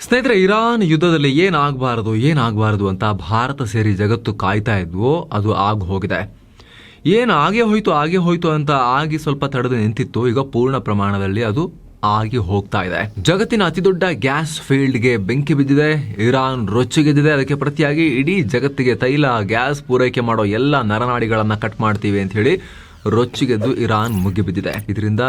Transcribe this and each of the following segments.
ಸ್ನೇಹಿತರೆ, ಇರಾನ್ ಯುದ್ಧದಲ್ಲಿ ಏನಾಗಬಾರದು ಅಂತ ಭಾರತ ಸೇರಿ ಜಗತ್ತು ಕಾಯ್ತಾ ಇದ್ವೋ ಅದು ಹೋಗಿದೆ. ಆಗೇ ಹೋಯ್ತು ಅಂತ ಆಗಿ ಸ್ವಲ್ಪ ತಡೆದು ನಿಂತಿತ್ತು. ಈಗ ಪೂರ್ಣ ಪ್ರಮಾಣದಲ್ಲಿ ಅದು ಆಗಿ ಹೋಗ್ತಾ ಇದೆ. ಜಗತ್ತಿನ ಅತಿದೊಡ್ಡ ಗ್ಯಾಸ್ ಫೀಲ್ಡ್ಗೆ ಬೆಂಕಿ ಬಿದ್ದಿದೆ. ಇರಾನ್ ರೊಚ್ಚಿಗೆದ್ದಿದೆ. ಅದಕ್ಕೆ ಪ್ರತಿಯಾಗಿ ಇಡೀ ಜಗತ್ತಿಗೆ ತೈಲ ಗ್ಯಾಸ್ ಪೂರೈಕೆ ಮಾಡೋ ಎಲ್ಲ ನರನಾಡಿಗಳನ್ನ ಕಟ್ ಮಾಡ್ತೀವಿ ಅಂತ ಹೇಳಿ ರೊಚ್ಚಿಗೆದ್ದು ಇರಾನ್ ಮುಗಿಬಿದ್ದಿದೆ. ಇದರಿಂದ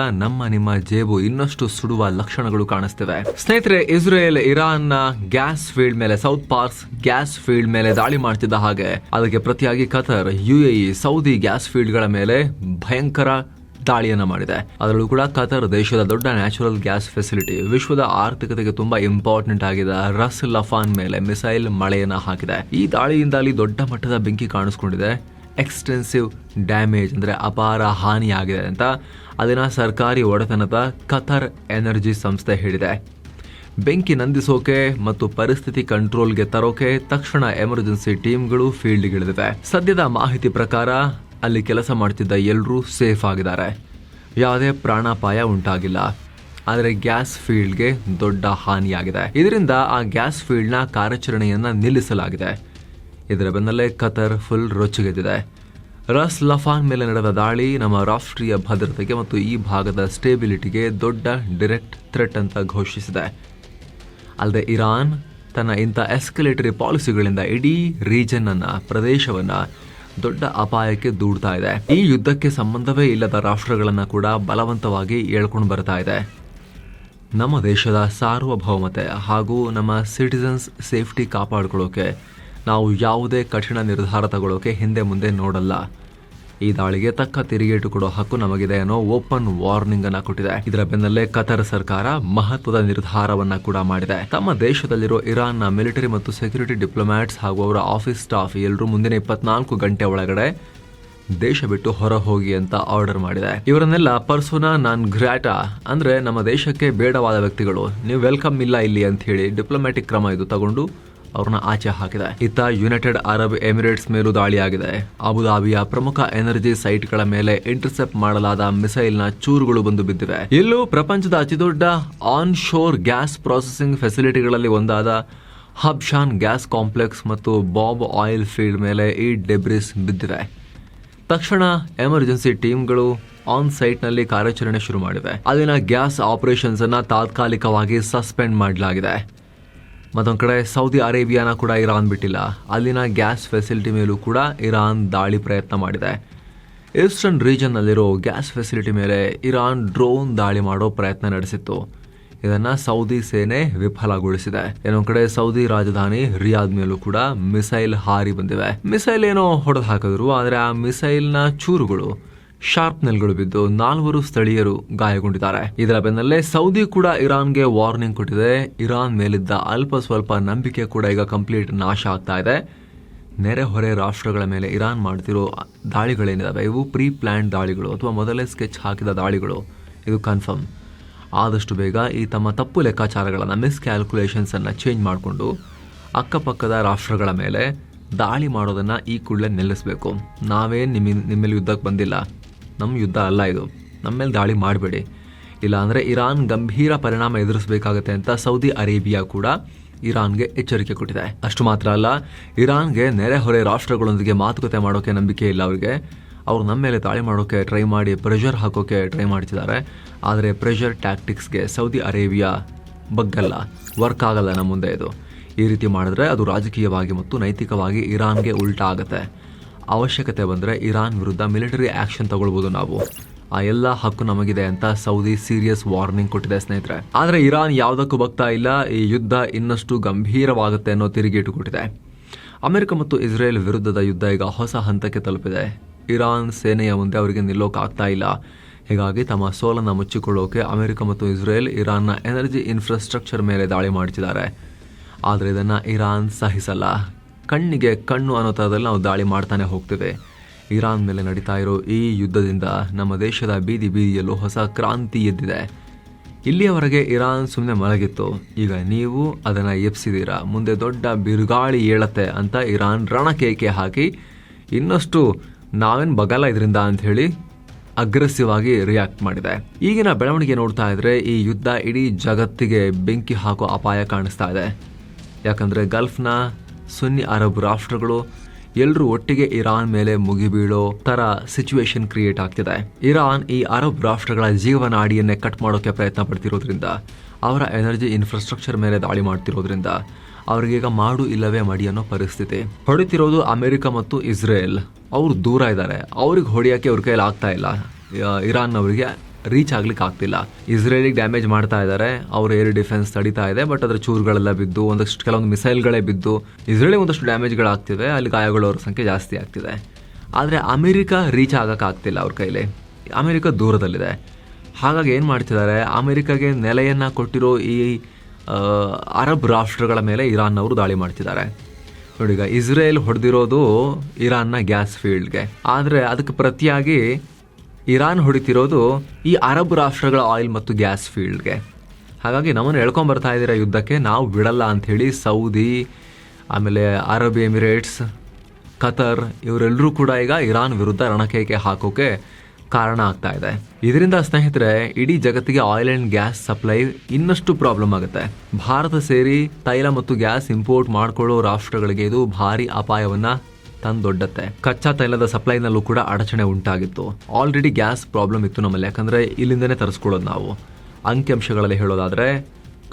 ನಿಮ್ಮ ಜೇಬು ಇನ್ನಷ್ಟು ಸುಡುವ ಲಕ್ಷಣಗಳು ಕಾಣಿಸ್ತಿವೆ. ಸ್ನೇಹಿತರೆ, ಇಸ್ರೇಲ್ ಇರಾನ್ ನ ಗ್ಯಾಸ್ ಫೀಲ್ಡ್ ಮೇಲೆ, ಸೌತ್ ಪಾರ್ಸ್ ಗ್ಯಾಸ್ ಫೀಲ್ಡ್ ಮೇಲೆ ದಾಳಿ ಮಾಡ್ತಿದ್ದ ಹಾಗೆ ಅದಕ್ಕೆ ಪ್ರತಿಯಾಗಿ Qatar, UAE, Saudi gas field ಗಳ ಮೇಲೆ ಭಯಂಕರ ದಾಳಿಯನ್ನ ಮಾಡಿದೆ. ಅದರಲ್ಲೂ ಕೂಡ ಕತರ್ ದೇಶದ ದೊಡ್ಡ ನ್ಯಾಚುರಲ್ ಗ್ಯಾಸ್ ಫೆಸಿಲಿಟಿ, ವಿಶ್ವದ ಆರ್ಥಿಕತೆಗೆ ತುಂಬಾ ಇಂಪಾರ್ಟೆಂಟ್ ಆಗಿದೆ ರಸ್ ಲಫಾನ್ ಮೇಲೆ ಮಿಸೈಲ್ ಮಳೆಯನ್ನ ಹಾಕಿದೆ. ಈ ದಾಳಿಯಿಂದ ಅಲ್ಲಿ ದೊಡ್ಡ ಮಟ್ಟದ ಬೆಂಕಿ ಕಾಣಿಸ್ಕೊಂಡಿದೆ. ಎಕ್ಸ್ಟೆನ್ಸಿವ್ ಡ್ಯಾಮೇಜ್ ಅಂದ್ರೆ ಅಪಾರ ಹಾನಿಯಾಗಿದೆ ಅಂತ ಅದನ್ನ ಸರ್ಕಾರಿ ಒಡೆತನದ ಕತರ್ ಎನರ್ಜಿ ಸಂಸ್ಥೆ ಹೇಳಿದೆ. ಬೆಂಕಿ ನಂದಿಸೋಕೆ ಮತ್ತು ಪರಿಸ್ಥಿತಿ ಕಂಟ್ರೋಲ್ಗೆ ತರೋಕೆ ತಕ್ಷಣ ಎಮರ್ಜೆನ್ಸಿ ಟೀಮ್ಗಳು ಫೀಲ್ಡ್ಗಿಳಿದಿವೆ. ಸದ್ಯದ ಮಾಹಿತಿ ಪ್ರಕಾರ ಅಲ್ಲಿ ಕೆಲಸ ಮಾಡ್ತಿದ್ದ ಎಲ್ಲರೂ ಸೇಫ್ ಆಗಿದ್ದಾರೆ. ಯಾವುದೇ ಪ್ರಾಣಾಪಾಯ ಉಂಟಾಗಿಲ್ಲ. ಆದರೆ ಗ್ಯಾಸ್ ಫೀಲ್ಡ್ಗೆ ದೊಡ್ಡ ಹಾನಿಯಾಗಿದೆ. ಇದರಿಂದ ಆ ಗ್ಯಾಸ್ ಫೀಲ್ಡ್ನ ಕಾರ್ಯಾಚರಣೆಯನ್ನ ನಿಲ್ಲಿಸಲಾಗಿದೆ. ಇದರ ಬೆನ್ನಲ್ಲೇ ಕತರ್ ಫುಲ್ ರೊಚ್ಚಿಗೆದ್ದಿದೆ. ರಸ್ ಲಫಾನ್ ಮೇಲೆ ನಡೆದ ದಾಳಿ ನಮ್ಮ ರಾಷ್ಟ್ರೀಯ ಭದ್ರತೆಗೆ ಮತ್ತು ಈ ಭಾಗದ ಸ್ಟೇಬಿಲಿಟಿಗೆ ದೊಡ್ಡ ಡೈರೆಕ್ಟ್ ಥ್ರೆಟ್ ಅಂತ ಘೋಷಿಸಿದೆ. ಅಲ್ಲದೆ ಇರಾನ್ ತನ್ನ ಇಂಥ ಎಸ್ಕಲೇಟರಿ ಪಾಲಿಸಿಗಳಿಂದ ಇಡೀ ರೀಜನ್ ಅನ್ನ, ಪ್ರದೇಶವನ್ನ ದೊಡ್ಡ ಅಪಾಯಕ್ಕೆ ದೂಡ್ತಾ ಇದೆ. ಈ ಯುದ್ಧಕ್ಕೆ ಸಂಬಂಧವೇ ಇಲ್ಲದ ರಾಷ್ಟ್ರಗಳನ್ನ ಕೂಡ ಬಲವಂತವಾಗಿ ಎಳ್ಕೊಂಡು ಬರ್ತಾ ಇದೆ. ನಮ್ಮ ದೇಶದ ಸಾರ್ವಭೌಮತೆ ಹಾಗೂ ನಮ್ಮ ಸಿಟಿಸನ್ಸ್ ಸೇಫ್ಟಿ ಕಾಪಾಡಿಕೊಳ್ಳೋಕೆ ನಾವು ಯಾವುದೇ ಕಠಿಣ ನಿರ್ಧಾರ ತಗೊಳ್ಳೋಕೆ ಹಿಂದೆ ಮುಂದೆ ನೋಡಲ್ಲ. ಈ ದಾಳಿಗೆ ತಕ್ಕ ತಿರುಗೇಟು ಕೊಡೋ ಹಕ್ಕು ನಮಗಿದೆ ಅನ್ನೋ ಓಪನ್ ವಾರ್ನಿಂಗ್ ಅನ್ನ ಕೊಟ್ಟಿದೆ. ಇದರ ಬೆನ್ನಲ್ಲೇ ಕತರ್ ಸರ್ಕಾರ ಮಹತ್ವದ ನಿರ್ಧಾರವನ್ನ ಕೂಡ ಮಾಡಿದೆ. ತಮ್ಮ ದೇಶದಲ್ಲಿರೋ ಇರಾನ್ನ ಮಿಲಿಟರಿ ಮತ್ತು ಸೆಕ್ಯೂರಿಟಿ ಡಿಪ್ಲೊಮ್ಯಾಟ್ಸ್ ಹಾಗೂ ಅವರ ಆಫೀಸ್ ಸ್ಟಾಫ್ ಎಲ್ಲರೂ ಮುಂದಿನ 24 ಗಂಟೆ ಒಳಗಡೆ ದೇಶ ಬಿಟ್ಟು ಹೊರ ಹೋಗಿ ಅಂತ ಆರ್ಡರ್ ಮಾಡಿದೆ. ಇವರನ್ನೆಲ್ಲ ಪರ್ಸೋನಾ ನಾನ್ ಗ್ರಾಟಾ ಅಂದ್ರೆ ನಮ್ಮ ದೇಶಕ್ಕೆ ಬೇಡವಾದ ವ್ಯಕ್ತಿಗಳು, ನೀವು ವೆಲ್ಕಮ್ ಇಲ್ಲ ಇಲ್ಲಿ ಅಂತ ಹೇಳಿ ಡಿಪ್ಲೊಮ್ಯಾಟಿಕ್ ಕ್ರಮ ಇದು ತಗೊಂಡು ಅವ್ರನ್ನ ಆಚೆ ಹಾಕಿದೆ. ಇತ್ತ ಯುನೈಟೆಡ್ ಅರಬ್ ಎಮಿರೇಟ್ಸ್ ಮೇಲೂ ದಾಳಿಯಾಗಿದೆ. ಅಬುದಾಬಿಯ ಪ್ರಮುಖ ಎನರ್ಜಿ ಸೈಟ್ಗಳ ಮೇಲೆ ಇಂಟರ್ಸೆಪ್ಟ್ ಮಾಡಲಾದ ಮಿಸೈಲ್ನ ಚೂರುಗಳು ಬಂದು ಬಿದ್ದಿವೆ. ಇಲ್ಲೂ ಪ್ರಪಂಚದ ಅತಿದೊಡ್ಡ ಆನ್ ಶೋರ್ ಗ್ಯಾಸ್ ಪ್ರಾಸೆಸಿಂಗ್ ಫೆಸಿಲಿಟಿಗಳಲ್ಲಿ ಒಂದಾದ ಹಬ್ಶಾನ್ ಗ್ಯಾಸ್ ಕಾಂಪ್ಲೆಕ್ಸ್ ಮತ್ತು ಬಾಬ್ ಆಯಿಲ್ ಫೀಲ್ಡ್ ಮೇಲೆ ಈ ಡೆಬ್ರಿಸ್ ಬಿದ್ದಿವೆ. ತಕ್ಷಣ ಎಮರ್ಜೆನ್ಸಿ ಟೀಮ್ಗಳು ಆನ್ ಸೈಟ್ನಲ್ಲಿ ಕಾರ್ಯಾಚರಣೆ ಶುರು ಮಾಡಿವೆ. ಅಲ್ಲಿನ ಗ್ಯಾಸ್ ಆಪರೇಷನ್ಸ್ ಅನ್ನ ತಾತ್ಕಾಲಿಕವಾಗಿ ಸಸ್ಪೆಂಡ್ ಮಾಡಲಾಗಿದೆ. ಮತ್ತೊಂದು ಕಡೆ ಸೌದಿ ಅರೇಬಿಯಾನ ಕೂಡ ಇರಾನ್ ಬಿಟ್ಟಿಲ್ಲ. ಅಲ್ಲಿನ ಗ್ಯಾಸ್ ಫೆಸಿಲಿಟಿ ಮೇಲೂ ಕೂಡ ಇರಾನ್ ದಾಳಿ ಪ್ರಯತ್ನ ಮಾಡಿದೆ. ಈಸ್ಟರ್ನ್ ರೀಜನ್ನಲ್ಲಿರೋ ಗ್ಯಾಸ್ ಫೆಸಿಲಿಟಿ ಮೇಲೆ ಇರಾನ್ ಡ್ರೋನ್ ದಾಳಿ ಮಾಡೋ ಪ್ರಯತ್ನ ನಡೆಸಿತ್ತು. ಇದನ್ನ ಸೌದಿ ಸೇನೆ ವಿಫಲಗೊಳಿಸಿದೆ. ಇನ್ನೊಂದು ಕಡೆ ಸೌದಿ ರಾಜಧಾನಿ ರಿಯಾದ್ ಮೇಲೂ ಕೂಡ ಮಿಸೈಲ್ ಹಾರಿ ಬಂದಿವೆ. ಮಿಸೈಲ್ ಏನೋ ಹೊಡೆದು ಹಾಕಿದ್ರು, ಆದರೆ ಆ ಮಿಸೈಲ್ನ ಚೂರುಗಳು, ಶಾರ್ಪ್ನೆಲ್ಗಳು ಬಿದ್ದು 4 ಸ್ಥಳೀಯರು ಗಾಯಗೊಂಡಿದ್ದಾರೆ. ಇದರ ಬೆನ್ನಲ್ಲೇ ಸೌದಿ ಕೂಡ ಇರಾನ್ಗೆ ವಾರ್ನಿಂಗ್ ಕೊಟ್ಟಿದೆ. ಇರಾನ್ ಮೇಲಿದ್ದ ಅಲ್ಪ ಸ್ವಲ್ಪ ನಂಬಿಕೆ ಕೂಡ ಈಗ ಕಂಪ್ಲೀಟ್ ನಾಶ ಆಗ್ತಾ ಇದೆ. ನೆರೆಹೊರೆ ರಾಷ್ಟ್ರಗಳ ಮೇಲೆ ಇರಾನ್ ಮಾಡ್ತಿರೋ ದಾಳಿಗಳೇನಿದಾವೆ ಇವು ಪ್ರೀ ಪ್ಲಾನ್ಡ್ ದಾಳಿಗಳು ಅಥವಾ ಮೊದಲೇ ಸ್ಕೆಚ್ ಹಾಕಿದ ದಾಳಿಗಳು. ಇದು ಕನ್ಫರ್ಮ್. ಆದಷ್ಟು ಬೇಗ ಈ ತಮ್ಮ ತಪ್ಪು ಲೆಕ್ಕಾಚಾರಗಳನ್ನು, ಮಿಸ್ಕ್ಯಾಲ್ಕುಲೇಷನ್ಸ್ ಅನ್ನ ಚೇಂಜ್ ಮಾಡಿಕೊಂಡು ಅಕ್ಕಪಕ್ಕದ ರಾಷ್ಟ್ರಗಳ ಮೇಲೆ ದಾಳಿ ಮಾಡೋದನ್ನ ಈ ಕೂಡಲೇ ನಿಲ್ಲಿಸಬೇಕು. ನಾವೇ ನಿಮ್ಮೇಲೆ ಯುದ್ಧಕ್ಕೆ ಬಂದಿಲ್ಲ, ನಮ್ಮ ಯುದ್ಧ ಅಲ್ಲ ಇದು, ನಮ್ಮ ಮೇಲೆ ದಾಳಿ ಮಾಡಬೇಡಿ, ಇಲ್ಲ ಅಂದರೆ ಇರಾನ್ ಗಂಭೀರ ಪರಿಣಾಮ ಎದುರಿಸಬೇಕಾಗತ್ತೆ ಅಂತ ಸೌದಿ ಅರೇಬಿಯಾ ಕೂಡ ಇರಾನ್ಗೆ ಎಚ್ಚರಿಕೆ ಕೊಟ್ಟಿದೆ. ಅಷ್ಟು ಮಾತ್ರ ಅಲ್ಲ, ಇರಾನ್ಗೆ ನೆರೆಹೊರೆ ರಾಷ್ಟ್ರಗಳೊಂದಿಗೆ ಮಾತುಕತೆ ಮಾಡೋಕೆ ನಂಬಿಕೆ ಇಲ್ಲ ಅವರಿಗೆ. ಅವ್ರು ನಮ್ಮ ಮೇಲೆ ದಾಳಿ ಮಾಡೋಕೆ ಟ್ರೈ ಮಾಡಿ ಪ್ರೆಷರ್ ಹಾಕೋಕೆ ಟ್ರೈ ಮಾಡ್ತಿದ್ದಾರೆ. ಆದರೆ ಪ್ರೆಷರ್ ಟ್ಯಾಕ್ಟಿಕ್ಸ್ಗೆ ಸೌದಿ ಅರೇಬಿಯಾ ಬಗ್ಗಲ್ಲ, ವರ್ಕ್ ಆಗಲ್ಲ ನಮ್ಮ ಮುಂದೆ ಇದು. ಈ ರೀತಿ ಮಾಡಿದ್ರೆ ಅದು ರಾಜಕೀಯವಾಗಿ ಮತ್ತು ನೈತಿಕವಾಗಿ ಇರಾನ್ಗೆ ಉಲ್ಟಾ ಆಗುತ್ತೆ. ಅವಶ್ಯಕತೆ ಬಂದರೆ ಇರಾನ್ ವಿರುದ್ಧ ಮಿಲಿಟರಿ ಆಕ್ಷನ್ ತಗೊಳ್ಬೋದು ನಾವು. ಆ ಎಲ್ಲ ಹಕ್ಕು ನಮಗಿದೆ ಅಂತ ಸೌದಿ ಸೀರಿಯಸ್ ವಾರ್ನಿಂಗ್ ಕೊಟ್ಟಿದೆ ಸ್ನೇಹಿತರೆ. ಆದರೆ ಇರಾನ್ ಯಾವುದಕ್ಕೂ ಬಗ್ತಾ ಇಲ್ಲ. ಈ ಯುದ್ಧ ಇನ್ನಷ್ಟು ಗಂಭೀರವಾಗುತ್ತೆ ಅನ್ನೋ ತಿರುಗೇಟು ಕೊಟ್ಟಿದೆ. ಅಮೆರಿಕ ಮತ್ತು ಇಸ್ರೇಲ್ ವಿರುದ್ಧದ ಯುದ್ಧ ಈಗ ಹೊಸ ಹಂತಕ್ಕೆ ತಲುಪಿದೆ. ಇರಾನ್ ಸೇನೆಯ ಮುಂದೆ ಅವರಿಗೆ ನಿಲ್ಲೋಕಾಗ್ತಾ ಇಲ್ಲ. ಹೀಗಾಗಿ ತಮ್ಮ ಸೋಲನ್ನು ಮುಚ್ಚಿಕೊಳ್ಳೋಕೆ ಅಮೆರಿಕ ಮತ್ತು ಇಸ್ರೇಲ್ ಇರಾನ್ನ ಎನರ್ಜಿ ಇನ್ಫ್ರಾಸ್ಟ್ರಕ್ಚರ್ ಮೇಲೆ ದಾಳಿ ಮಾಡ್ತಿದ್ದಾರೆ. ಆದರೆ ಇದನ್ನು ಇರಾನ್ ಸಹಿಸಲ್ಲ. ಕಣ್ಣಿಗೆ ಕಣ್ಣು ಅನ್ನೋ ಥರದಲ್ಲಿ ನಾವು ದಾಳಿ ಮಾಡ್ತಾನೆ ಹೋಗ್ತೇವೆ. ಇರಾನ್ ಮೇಲೆ ನಡೀತಾ ಇರೋ ಈ ಯುದ್ಧದಿಂದ ನಮ್ಮ ದೇಶದ ಬೀದಿ ಬೀದಿಯಲ್ಲೂ ಹೊಸ ಕ್ರಾಂತಿ ಎದ್ದಿದೆ. ಇಲ್ಲಿಯವರೆಗೆ ಇರಾನ್ ಸುಮ್ಮನೆ ಮಲಗಿತ್ತು. ಈಗ ನೀವು ಅದನ್ನು ಎಪ್ಸಿದ್ದೀರಾ. ಮುಂದೆ ದೊಡ್ಡ ಬಿರುಗಾಳಿ ಏಳತ್ತೆ ಅಂತ ಇರಾನ್ ರಣಕೇಕೆ ಹಾಕಿ ಇನ್ನಷ್ಟು ನಾವೇನು ಬಗಲ್ಲ ಇದರಿಂದ ಅಂಥೇಳಿ ಅಗ್ರೆಸಿವ್ ಆಗಿ ರಿಯಾಕ್ಟ್ ಮಾಡಿದೆ. ಈಗಿನ ಬೆಳವಣಿಗೆ ನೋಡ್ತಾ ಇದ್ರೆ ಈ ಯುದ್ಧ ಇಡೀ ಜಗತ್ತಿಗೆ ಬೆಂಕಿ ಹಾಕೋ ಅಪಾಯ ಕಾಣಿಸ್ತಾ ಇದೆ. ಯಾಕಂದ್ರೆ ಗಲ್ಫ್ನ ಸುನ್ನಿ ಅರಬ್ ರಾಷ್ಟ್ರಗಳು ಎಲ್ಲರೂ ಒಟ್ಟಿಗೆ ಇರಾನ್ ಮೇಲೆ ಮುಗಿಬೀಳೋ ತರ ಸಿಚುವೇಶನ್ ಕ್ರಿಯೇಟ್ ಆಗ್ತಿದೆ. ಇರಾನ್ ಈ ಅರಬ್ ರಾಷ್ಟ್ರಗಳ ಜೀವನಾಡಿಯನ್ನೇ ಕಟ್ ಮಾಡೋಕೆ ಪ್ರಯತ್ನ ಪಡ್ತಿರೋದ್ರಿಂದ, ಅವರ ಎನರ್ಜಿ ಇನ್ಫ್ರಾಸ್ಟ್ರಕ್ಚರ್ ಮೇಲೆ ದಾಳಿ ಮಾಡ್ತಿರೋದ್ರಿಂದ ಅವ್ರಿಗೀಗ ಮಾಡು ಇಲ್ಲವೇ ಮಡಿ ಅನ್ನೋ ಪರಿಸ್ಥಿತಿ. ಹೊಡಿತಿರೋದು ಅಮೆರಿಕ ಮತ್ತು ಇಸ್ರೇಲ್. ಅವ್ರು ದೂರ ಇದ್ದಾರೆ, ಅವ್ರಿಗೆ ಹೊಡಿಯೋಕ್ಕೆ ಅವ್ರ ಕೈಯಲ್ಲಿ ಆಗ್ತಾ ಇಲ್ಲ. ಇರಾನ್ ಅವರಿಗೆ ರೀಚ್ ಆಗ್ಲಿಕ್ಕೆ ಆಗ್ತಿಲ್ಲ. ಇಸ್ರೇಲಿಗೆ ಡ್ಯಾಮೇಜ್ ಮಾಡ್ತಾ ಇದ್ದಾರೆ, ಅವ್ರ ಏರ್ ಡಿಫೆನ್ಸ್ ತಡಿತಾ ಇದೆ, ಬಟ್ ಅದ್ರ ಚೂರುಗಳೆಲ್ಲ ಬಿದ್ದು ಕೆಲವೊಂದು ಮಿಸೈಲ್ಗಳೇ ಬಿದ್ದು ಇಸ್ರೇಲಿಗೆ ಒಂದಷ್ಟು ಡ್ಯಾಮೇಜ್ಗಳಾಗ್ತಿವೆ, ಅಲ್ಲಿ ಗಾಯಗಳವ್ರ ಸಂಖ್ಯೆ ಜಾಸ್ತಿ ಆಗ್ತಿದೆ. ಆದರೆ ಅಮೆರಿಕ ರೀಚ್ ಆಗೋಕ್ಕಾಗ್ತಿಲ್ಲ ಅವ್ರ ಕೈಲಿ. ಅಮೆರಿಕ ದೂರದಲ್ಲಿದೆ. ಹಾಗಾಗಿ ಏನು ಮಾಡ್ತಿದ್ದಾರೆ, ಅಮೆರಿಕಾಗೆ ನೆಲೆಯನ್ನು ಕೊಟ್ಟಿರೋ ಈ ಅರಬ್ ರಾಷ್ಟ್ರಗಳ ಮೇಲೆ ಇರಾನ್ನವರು ದಾಳಿ ಮಾಡ್ತಿದ್ದಾರೆ. ನೋಡಿ, ಈಗ ಇಸ್ರೇಲ್ ಹೊಡೆದಿರೋದು ಇರಾನ್ನ ಗ್ಯಾಸ್ ಫೀಲ್ಡ್ಗೆ, ಆದರೆ ಅದಕ್ಕೆ ಪ್ರತಿಯಾಗಿ ಇರಾನ್ ಹೊಡಿತಿರೋದು ಈ ಅರಬ್ ರಾಷ್ಟ್ರಗಳ ಆಯಿಲ್ ಮತ್ತು ಗ್ಯಾಸ್ ಫೀಲ್ಡ್ಗೆ. ಹಾಗಾಗಿ ನಮ್ಮನ್ನು ಎಳ್ಕೊಂಬರ್ತಾ ಇದ್ದೀರಾ ಯುದ್ಧಕ್ಕೆ, ನಾವು ಬಿಡಲ್ಲ ಅಂಥೇಳಿ ಸೌದಿ, ಆಮೇಲೆ ಅರಬ್ ಎಮಿರೇಟ್ಸ್, ಕತರ್ ಇವರೆಲ್ಲರೂ ಕೂಡ ಈಗ ಇರಾನ್ ವಿರುದ್ಧ ರಣಕೈಕೆ ಹಾಕೋಕೆ ಕಾರಣ ಆಗ್ತಾ ಇದೆ. ಇದರಿಂದ ಸ್ನೇಹಿತರೆ, ಇಡೀ ಜಗತ್ತಿಗೆ ಆಯಿಲ್ ಆ್ಯಂಡ್ ಗ್ಯಾಸ್ ಸಪ್ಲೈ ಇನ್ನಷ್ಟು ಪ್ರಾಬ್ಲಮ್ ಆಗುತ್ತೆ. ಭಾರತ ಸೇರಿ ತೈಲ ಮತ್ತು ಗ್ಯಾಸ್ ಇಂಪೋರ್ಟ್ ಮಾಡ್ಕೊಳ್ಳೋ ರಾಷ್ಟ್ರಗಳಿಗೆ ಇದು ಭಾರಿ ಅಪಾಯವನ್ನ ತಂದೊಡ್ಡತ್ತೆ. ಕಚ್ಚಾ ತೈಲದ ಸಪ್ಲೈನಲ್ಲೂ ಕೂಡ ಅಡಚಣೆ ಉಂಟಾಗಿತ್ತು. ಆಲ್ರೆಡಿ ಗ್ಯಾಸ್ ಪ್ರಾಬ್ಲಮ್ ಇತ್ತು ನಮ್ಮಲ್ಲಿ, ಯಾಕಂದ್ರೆ ಇಲ್ಲಿಂದನೇ ತರಿಸ್ಕೊಳ್ಳೋದು ನಾವು. ಅಂಕಿಅಂಶಗಳಲ್ಲಿ ಹೇಳೋದಾದ್ರೆ